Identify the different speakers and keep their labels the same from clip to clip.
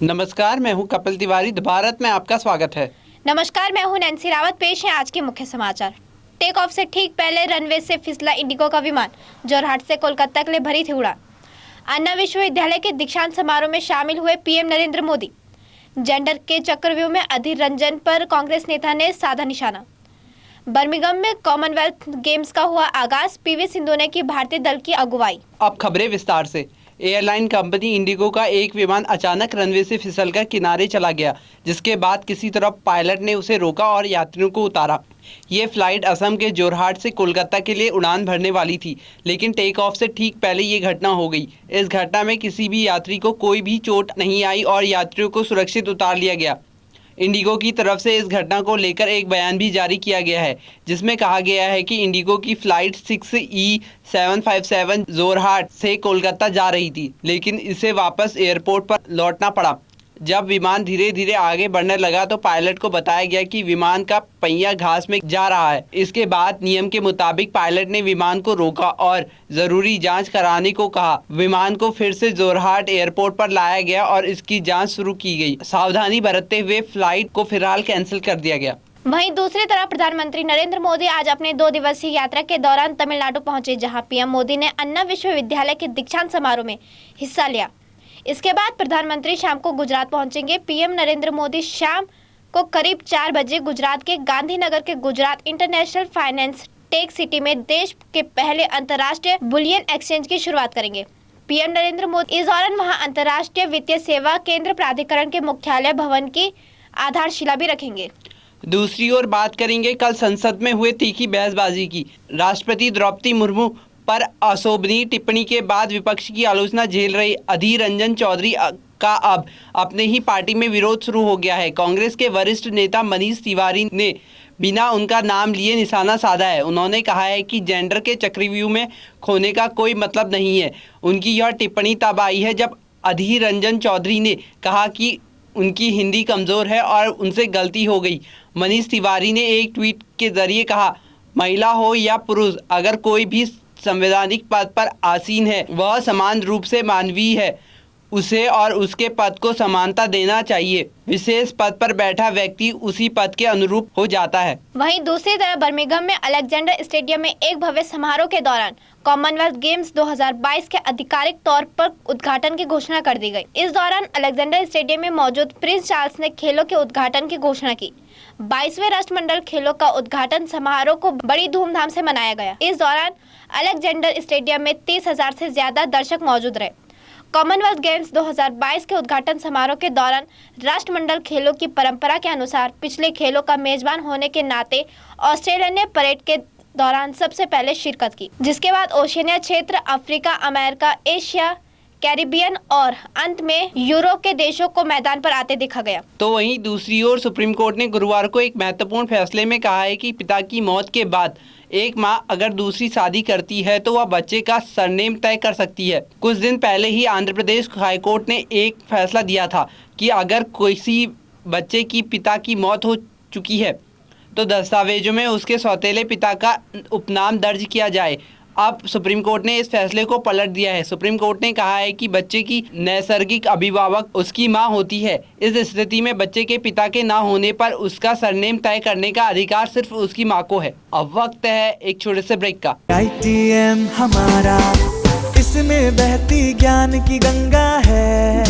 Speaker 1: नमस्कार, मैं हूं कपिल तिवारी। भारत में आपका स्वागत है।
Speaker 2: नमस्कार, मैं हूं नैन्सी रावत। पेश है आज के मुख्य समाचार। टेक ऑफ से ठीक पहले रनवे से फिसला इंडिगो का विमान। जोरहाट से कोलकाता के लिए भरी थी उड़ान। अन्ना विश्वविद्यालय के दीक्षांत समारोह में शामिल हुए पीएम नरेंद्र मोदी। जेंडर के चक्रव्यूह में अधीर रंजन पर कांग्रेस नेता ने साधा निशाना। बर्मिंघम में कॉमनवेल्थ गेम्स का हुआ आगाज। पीवी सिंधु ने की भारतीय दल की अगुवाई।
Speaker 1: अब खबरें विस्तार से। एयरलाइन कंपनी इंडिगो का एक विमान अचानक रनवे से फिसलकर किनारे चला गया, जिसके बाद किसी तरह पायलट ने उसे रोका और यात्रियों को उतारा। ये फ्लाइट असम के जोरहाट से कोलकाता के लिए उड़ान भरने वाली थी, लेकिन टेक ऑफ से ठीक पहले ये घटना हो गई। इस घटना में किसी भी यात्री को कोई भी चोट नहीं आई और यात्रियों को सुरक्षित उतार लिया गया। इंडिगो की तरफ से इस घटना को लेकर एक बयान भी जारी किया गया है, जिसमें कहा गया है कि इंडिगो की फ्लाइट 6E757 जोरहाट से कोलकाता जा रही थी, लेकिन इसे वापस एयरपोर्ट पर लौटना पड़ा। जब विमान धीरे धीरे आगे बढ़ने लगा तो पायलट को बताया गया कि विमान का पहिया घास में जा रहा है। इसके बाद नियम के मुताबिक पायलट ने विमान को रोका और जरूरी जांच कराने को कहा। विमान को फिर से जोरहाट एयरपोर्ट पर लाया गया और इसकी जांच शुरू की गई। सावधानी बरतते हुए फ्लाइट को फिलहाल कैंसिल कर दिया गया।
Speaker 2: वहीं दूसरी तरफ प्रधानमंत्री नरेंद्र मोदी आज अपने 2 दिवसीय यात्रा के दौरान तमिलनाडु पहुंचे, जहां पीएम मोदी ने अन्ना विश्वविद्यालय के दीक्षांत समारोह में हिस्सा लिया। इसके बाद प्रधानमंत्री शाम को गुजरात पहुंचेंगे। पीएम नरेंद्र मोदी शाम को करीब 4 बजे गुजरात के गांधीनगर के Gujarat international finance tech city में देश के पहले अंतर्राष्ट्रीय बुलियन एक्सचेंज की शुरुआत करेंगे। पीएम नरेंद्र मोदी इस दौरान वहां अंतर्राष्ट्रीय वित्तीय सेवा केंद्र प्राधिकरण के मुख्यालय भवन की आधारशिला भी रखेंगे।
Speaker 1: दूसरी ओर बात करेंगे कल संसद में हुए तीखी बहसबाजी की। राष्ट्रपति द्रौपदी मुर्मू पर अशोभनीय टिप्पणी के बाद विपक्ष की आलोचना झेल रही अधीर रंजन चौधरी का अब अपने ही पार्टी में विरोध शुरू हो गया है। कांग्रेस के वरिष्ठ नेता मनीष तिवारी ने बिना उनका नाम लिए निशाना साधा है। उन्होंने कहा है कि जेंडर के चक्रव्यूह में खोने का कोई मतलब नहीं है। उनकी यह टिप्पणी तब आई है जब अधीर रंजन चौधरी ने कहा कि उनकी हिंदी कमज़ोर है और उनसे गलती हो गई। मनीष तिवारी ने एक ट्वीट के जरिए कहा, महिला हो या पुरुष, अगर कोई भी संवैधानिक पद पर आसीन है वह समान रूप से मानवीय है। उसे और उसके पद को समानता देना चाहिए। विशेष पद पर बैठा व्यक्ति उसी पद के अनुरूप हो जाता है।
Speaker 2: वहीं दूसरी तरफ बर्मिंघम में अलेक्जेंडर स्टेडियम में एक भव्य समारोह के दौरान कॉमनवेल्थ गेम्स 2022 के आधिकारिक तौर पर उद्घाटन की घोषणा कर दी गई। इस दौरान अलेक्जेंडर स्टेडियम में मौजूद प्रिंस चार्ल्स ने खेलों के उद्घाटन की घोषणा की। 22वें राष्ट्रमंडल खेलों का उद्घाटन समारोह को बड़ी धूमधाम से मनाया गया। इस दौरान अलेक्जेंडर स्टेडियम में 30,000 से ज्यादा दर्शक मौजूद रहे। कॉमनवेल्थ गेम्स 2022 के उद्घाटन समारोह के दौरान राष्ट्रमंडल खेलों की परंपरा के अनुसार पिछले खेलों का मेजबान होने के नाते ऑस्ट्रेलिया ने परेड के दौरान सबसे पहले शिरकत की, जिसके बाद ओशिनिया क्षेत्र, अफ्रीका, अमेरिका, एशिया, कैरिबियन और अंत में यूरोप के देशों को मैदान पर आते देखा गया।
Speaker 1: तो वहीं दूसरी ओर सुप्रीम कोर्ट ने गुरुवार को एक महत्वपूर्ण फैसले में कहा है कि पिता की मौत के बाद एक मां अगर दूसरी शादी करती है तो वह बच्चे का सरनेम तय कर सकती है। कुछ दिन पहले ही आंध्र प्रदेश हाईकोर्ट ने एक फैसला दिया था कि अगर किसी बच्चे की पिता की मौत हो चुकी है तो दस्तावेजों में उसके सौतेले पिता का उपनाम दर्ज किया जाए। अब सुप्रीम कोर्ट ने इस फैसले को पलट दिया है। सुप्रीम कोर्ट ने कहा है कि बच्चे की नैसर्गिक अभिभावक उसकी मां होती है। इस स्थिति में बच्चे के पिता के ना होने पर उसका सरनेम तय करने का अधिकार सिर्फ उसकी मां को है। अब वक्त है एक छोटे से ब्रेक का।
Speaker 3: ITM हमारा, इसमें बहती ज्ञान की गंगा है,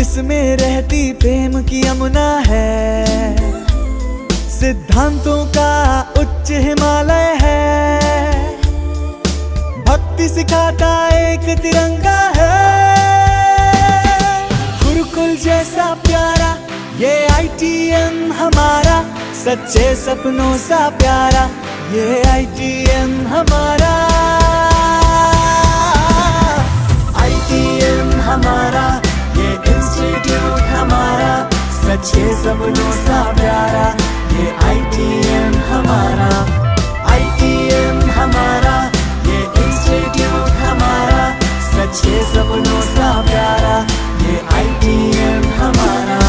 Speaker 3: इसमें रहती प्रेम की यमुना है, सिद्धांतों का उच्च हिमालय है, भक्ति सिखाता एक तिरंगा है, गुरुकुल जैसा प्यारा ये ITM हमारा, सच्चे सपनों सा प्यारा ये ITM हमारा, ITM हमारा, ये इंस्टीट्यूट हमारा, सच्चे सपनों सा प्यारा ये ITM हमारा, ITM हमारा, ये इंस्टीट्यूट हमारा, सच्चे सपनों सा प्यारा ये ITM हमारा।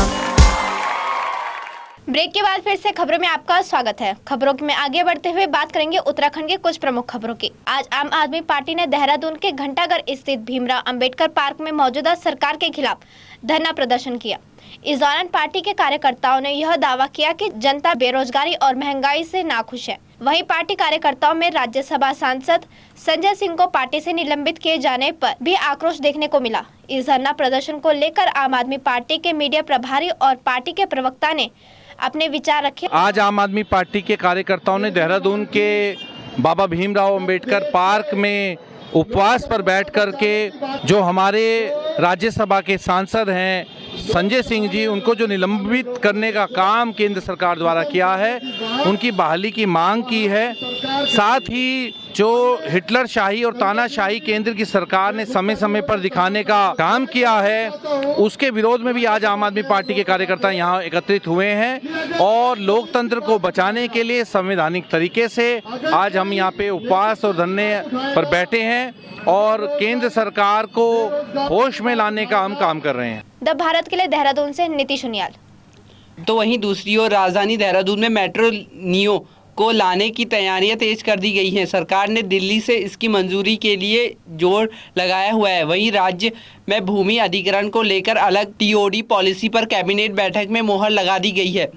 Speaker 2: ब्रेक ब्रेक के बाद फिर से खबरों में आपका स्वागत है। खबरों में आगे बढ़ते हुए बात करेंगे उत्तराखंड के कुछ प्रमुख खबरों की। आज आम आदमी पार्टी ने देहरादून के घंटाघर स्थित भीमराव अंबेडकर पार्क में मौजूदा सरकार के खिलाफ धरना प्रदर्शन किया। इस दौरान पार्टी के कार्यकर्ताओं ने यह दावा किया कि जनता बेरोजगारी और महंगाई से नाखुश है। वहीं पार्टी कार्यकर्ताओं में राज्यसभा सांसद संजय सिंह को पार्टी से निलंबित किए जाने पर भी आक्रोश देखने को मिला। इस धरना प्रदर्शन को लेकर आम आदमी पार्टी के मीडिया प्रभारी और पार्टी के प्रवक्ता ने अपने विचार रखे।
Speaker 4: आज आम आदमी पार्टी के कार्यकर्ताओं ने देहरादून के बाबा भीमराव अंबेडकर पार्क में उपवास पर बैठ कर के जो हमारे राज्यसभा के सांसद हैं संजय सिंह जी, उनको जो निलंबित करने का काम केंद्र सरकार द्वारा किया है, उनकी बहाली की मांग की है। साथ ही जो हिटलर शाही और तानाशाही केंद्र की सरकार ने समय समय पर दिखाने का काम किया है, उसके विरोध में भी आज आम आदमी पार्टी के कार्यकर्ता यहाँ एकत्रित हुए हैं और लोकतंत्र को बचाने के लिए संवैधानिक तरीके से आज हम यहाँ पे उपवास और धरने पर बैठे हैं और केंद्र सरकार को होश में लाने का हम काम कर रहे हैं।
Speaker 2: द भारत के लिए देहरादून से नीतीश उनियाल।
Speaker 1: तो वहीं दूसरी ओर राजधानी देहरादून में मेट्रो नियो को लाने की तैयारियां तेज कर दी गई हैं। सरकार ने दिल्ली से इसकी मंजूरी के लिए जोर लगाया हुआ है। वहीं राज्य में भूमि अधिग्रहण को लेकर अलग टीओडी पॉलिसी पर कैबिनेट बैठक में मोहर लगा दी गई है।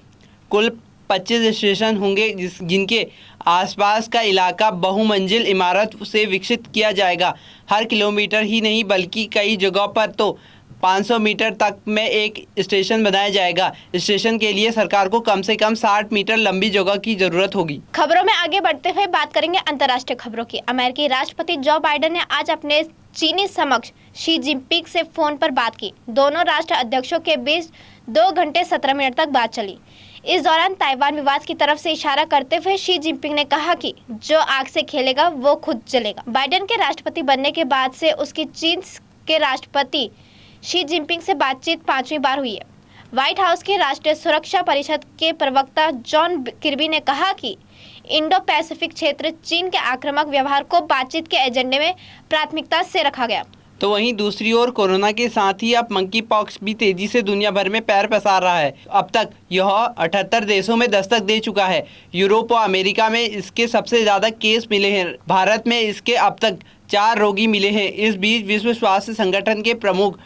Speaker 1: कुल 25 स्टेशन होंगे जिनके आसपास का इलाका बहुमंजिल इमारत से विकसित किया जाएगा। हर किलोमीटर ही नहीं बल्कि कई जगहों पर तो 500 मीटर तक में एक स्टेशन बनाया जाएगा। स्टेशन के लिए सरकार को कम से कम 60 मीटर लंबी जगह की जरूरत होगी।
Speaker 2: खबरों में आगे बढ़ते हुए बात करेंगे अंतर्राष्ट्रीय खबरों की। अमेरिकी राष्ट्रपति जो बाइडेन ने आज अपने चीनी समक्ष शी जिनपिंग से फोन पर बात की। दोनों राष्ट्र अध्यक्षों के बीच 2 घंटे 17 मिनट तक बात चली। इस दौरान ताइवान विवाद की तरफ से इशारा करते हुए शी जिनपिंग ने कहा कि जो आग से खेलेगा वो खुद जलेगा। बाइडेन के राष्ट्रपति बनने के बाद से उसकी चीन के राष्ट्रपति शी जिनपिंग से बातचीत 5वीं बार हुई है। व्हाइट हाउस की राष्ट्रीय सुरक्षा परिषद के प्रवक्ता जॉन किर्बी ने कहा कि इंडो पैसिफिक क्षेत्र चीन के आक्रामक व्यवहार को बातचीत के एजेंडे में प्राथमिकता से रखा गया।
Speaker 1: तो वहीं दूसरी ओर कोरोना के साथ ही अब मंकी पॉक्स भी तेजी से दुनिया भर में पैर पसार रहा है। अब तक यह 78 देशों में दस्तक दे चुका है। यूरोप और अमेरिका में इसके सबसे ज़्यादा केस मिले हैं। भारत में इसके अब तक 4 रोगी मिले हैं। इस बीच विश्व स्वास्थ्य संगठन के प्रमुख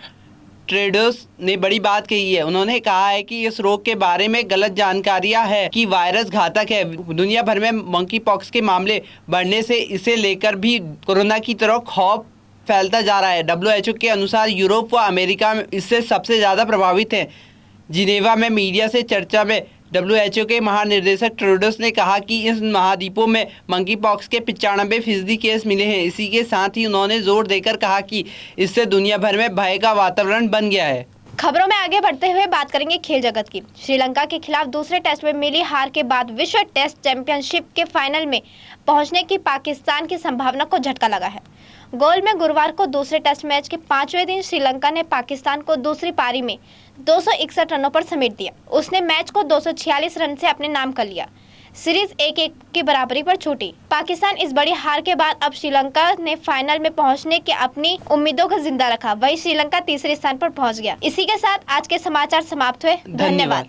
Speaker 1: टेड्रोस ने बड़ी बात कही है। उन्होंने कहा है कि इस रोग के बारे में गलत जानकारियां है कि वायरस घातक है। दुनिया भर में मंकी पॉक्स के मामले बढ़ने से इसे लेकर भी कोरोना की तरह खौफ फैलता जा रहा है। WHO के अनुसार यूरोप व अमेरिका में इससे सबसे ज़्यादा प्रभावित हैं। जिनेवा में मीडिया से चर्चा में WHO के महानिदेशक टेड्रोस ने कहा कि इस महाद्वीपों में मंकी पॉक्स के 95% केस मिले हैं। इसी के साथ ही उन्होंने जोर देकर कहा कि इससे दुनिया भर में भय का वातावरण बन गया है।
Speaker 2: खबरों में आगे बढ़ते हुए बात करेंगे खेल जगत की। श्रीलंका के खिलाफ दूसरे टेस्ट में मिली हार के बाद विश्व टेस्ट चैंपियनशिप के फाइनल में पहुंचने की पाकिस्तान की संभावना को झटका लगा है। गोल में गुरुवार को दूसरे टेस्ट मैच के 5वें दिन श्रीलंका ने पाकिस्तान को दूसरी पारी में 261 रनों पर समेट दिया। उसने मैच को 246 रन से अपने नाम कर लिया। सीरीज 1-1 की बराबरी पर छूटी। पाकिस्तान इस बड़ी हार के बाद अब श्रीलंका ने फाइनल में पहुंचने की अपनी उम्मीदों को जिंदा रखा। वहीं श्रीलंका तीसरे स्थान पर पहुंच गया। इसी के साथ आज के समाचार समाप्त हुए। धन्यवाद।